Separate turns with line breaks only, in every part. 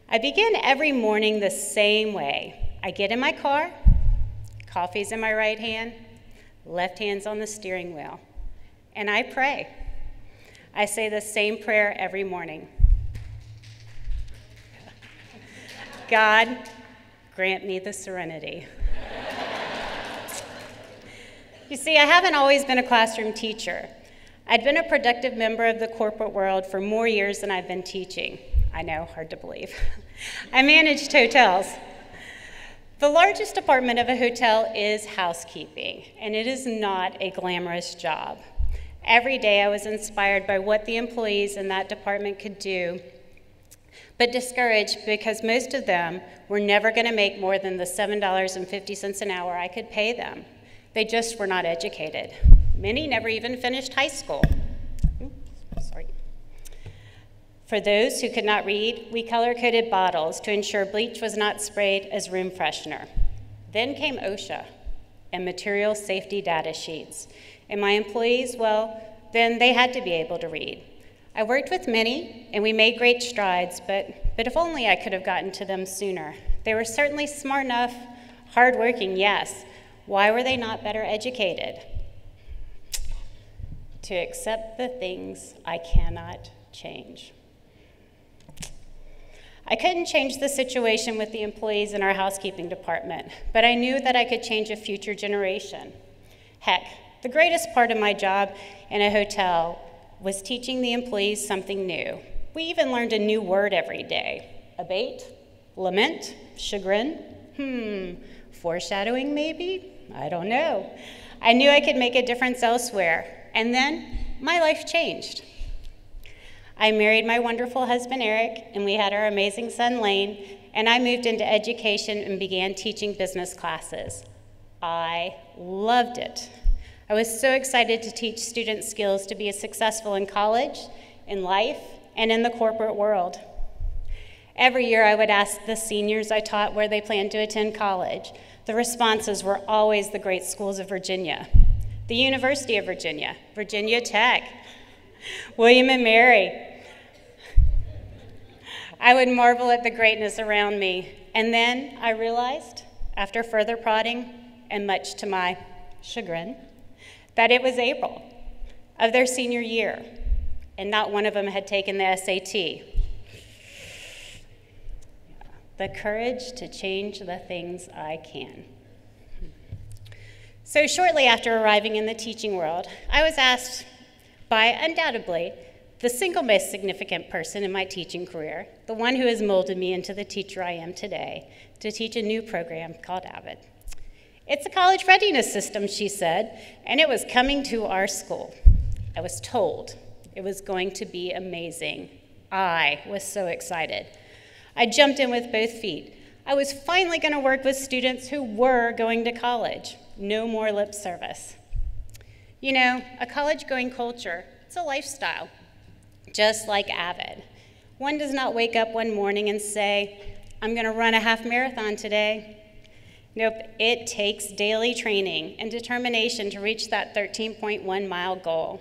I begin every morning the same way. I get in my car, coffee's in my right hand, left hand's on the steering wheel, and I pray. I say the same prayer every morning. God, grant me the serenity. You see, I haven't always been a classroom teacher. I'd been a productive member of the corporate world for more years than I've been teaching. I know, hard to believe. I managed hotels. The largest department of a hotel is housekeeping, and it is not a glamorous job. Every day I was inspired by what the employees in that department could do, but discouraged because most of them were never going to make more than the $7.50 an hour I could pay them. They just were not educated. Many never even finished high school. For those who could not read, we color-coded bottles to ensure bleach was not sprayed as room freshener. Then came OSHA and material safety data sheets. And my employees, well, then they had to be able to read. I worked with many, and we made great strides, but if only I could have gotten to them sooner. They were certainly smart enough, hardworking, yes. Why were they not better educated? To accept the things I cannot change. I couldn't change the situation with the employees in our housekeeping department, but I knew that I could change a future generation. Heck, the greatest part of my job in a hotel was teaching the employees something new. We even learned a new word every day. Abate, lament, chagrin, foreshadowing maybe? I don't know. I knew I could make a difference elsewhere, and then my life changed. I married my wonderful husband, Eric, and we had our amazing son, Lane, and I moved into education and began teaching business classes. I loved it. I was so excited to teach students skills to be successful in college, in life, and in the corporate world. Every year I would ask the seniors I taught where they planned to attend college. The responses were always the great schools of Virginia, the University of Virginia, Virginia Tech, William and Mary. I would marvel at the greatness around me, and then I realized, after further prodding, and much to my chagrin, that it was April of their senior year, and not one of them had taken the SAT. The courage to change the things I can. So shortly after arriving in the teaching world, I was asked by, undoubtedly, the single most significant person in my teaching career, the one who has molded me into the teacher I am today, to teach a new program called Avid. It's a college readiness system, she said, and it was coming to our school. I was told it was going to be amazing. I was so excited. I jumped in with both feet. I was finally going to work with students who were going to college. No more lip service. You know, a college-going culture, it's a lifestyle, just like Avid. One does not wake up one morning and say, I'm going to run a half marathon today. Nope, it takes daily training and determination to reach that 13.1-mile goal.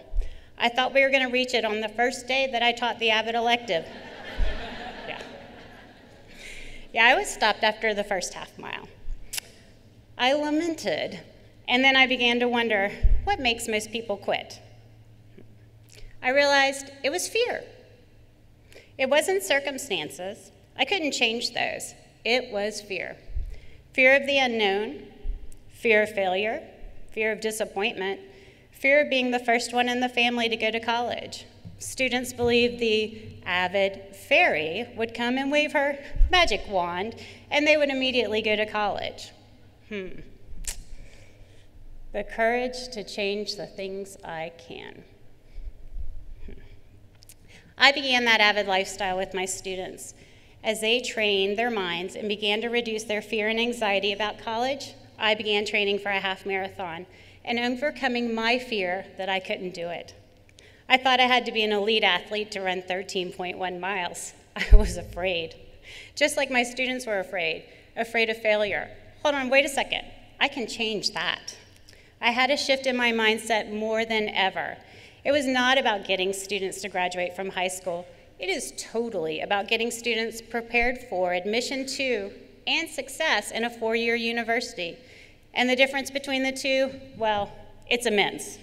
I thought we were going to reach it on the first day that I taught the Avid elective. Yeah, I was stopped after the first half mile. I lamented, and then I began to wonder, what makes most people quit? I realized it was fear. It wasn't circumstances. I couldn't change those. It was fear. Fear of the unknown, fear of failure, fear of disappointment, fear of being the first one in the family to go to college. Students believed the Avid fairy would come and wave her magic wand, and they would immediately go to college. The courage to change the things I can. I began that Avid lifestyle with my students. As they trained their minds and began to reduce their fear and anxiety about college, I began training for a half marathon and overcoming my fear that I couldn't do it. I thought I had to be an elite athlete to run 13.1 miles. I was afraid. Just like my students were afraid of failure. Hold on, wait a second. I can change that. I had a shift in my mindset more than ever. It was not about getting students to graduate from high school. It is totally about getting students prepared for admission to and success in a four-year university. And the difference between the two, well, it's immense.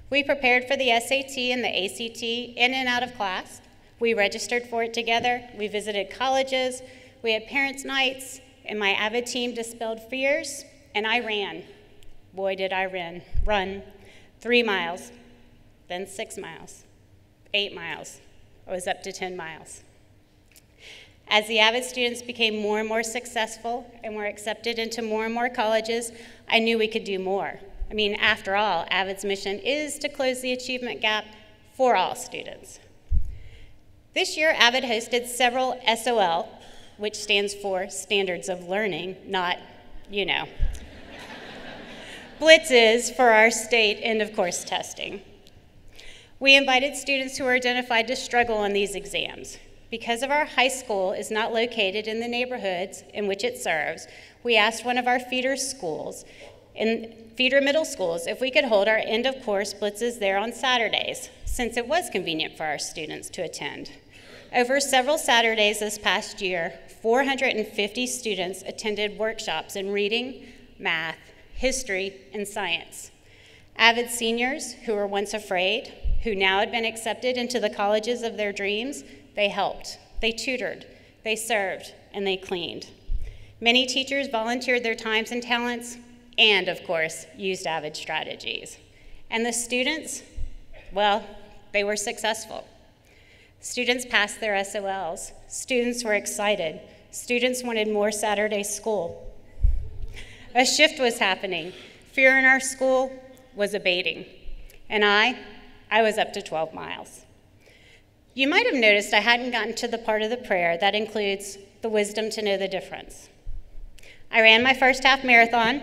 We prepared for the SAT and the ACT in and out of class. We registered for it together. We visited colleges. We had parents' nights, and my Avid team dispelled fears, and I ran. Boy, did I run 3 miles, then 6 miles, 8 miles. I was up to 10 miles. As the Avid students became more and more successful and were accepted into more and more colleges, I knew we could do more. I mean, after all, Avid's mission is to close the achievement gap for all students. This year, Avid hosted several SOL, which stands for Standards of Learning, not, blitzes for our state end-of-course testing. We invited students who were identified to struggle on these exams. Because of our high school is not located in the neighborhoods in which it serves, we asked one of our feeder middle schools if we could hold our end-of-course blitzes there on Saturdays, since it was convenient for our students to attend. Over several Saturdays this past year, 450 students attended workshops in reading, math, history, and science. Avid seniors who were once afraid, who now had been accepted into the colleges of their dreams, they helped, they tutored, they served, and they cleaned. Many teachers volunteered their times and talents, and of course, used Avid strategies. And the students, well, they were successful. Students passed their SOLs. Students were excited. Students wanted more Saturday school. A shift was happening. Fear in our school was abating. And I was up to 12 miles. You might have noticed I hadn't gotten to the part of the prayer that includes the wisdom to know the difference. I ran my first half marathon.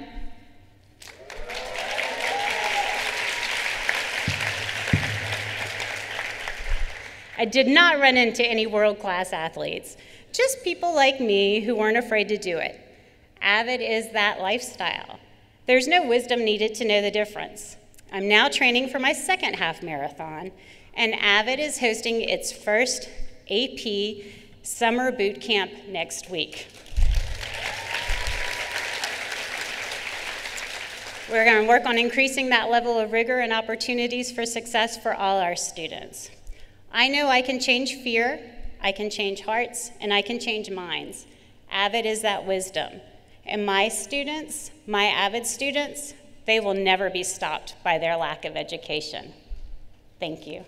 I did not run into any world-class athletes, just people like me who weren't afraid to do it. Avid is that lifestyle. There's no wisdom needed to know the difference. I'm now training for my second half marathon, and Avid is hosting its first AP summer boot camp next week. We're going to work on increasing that level of rigor and opportunities for success for all our students. I know I can change fear, I can change hearts, and I can change minds. Avid is that wisdom. And my students, my Avid students, they will never be stopped by their lack of education. Thank you.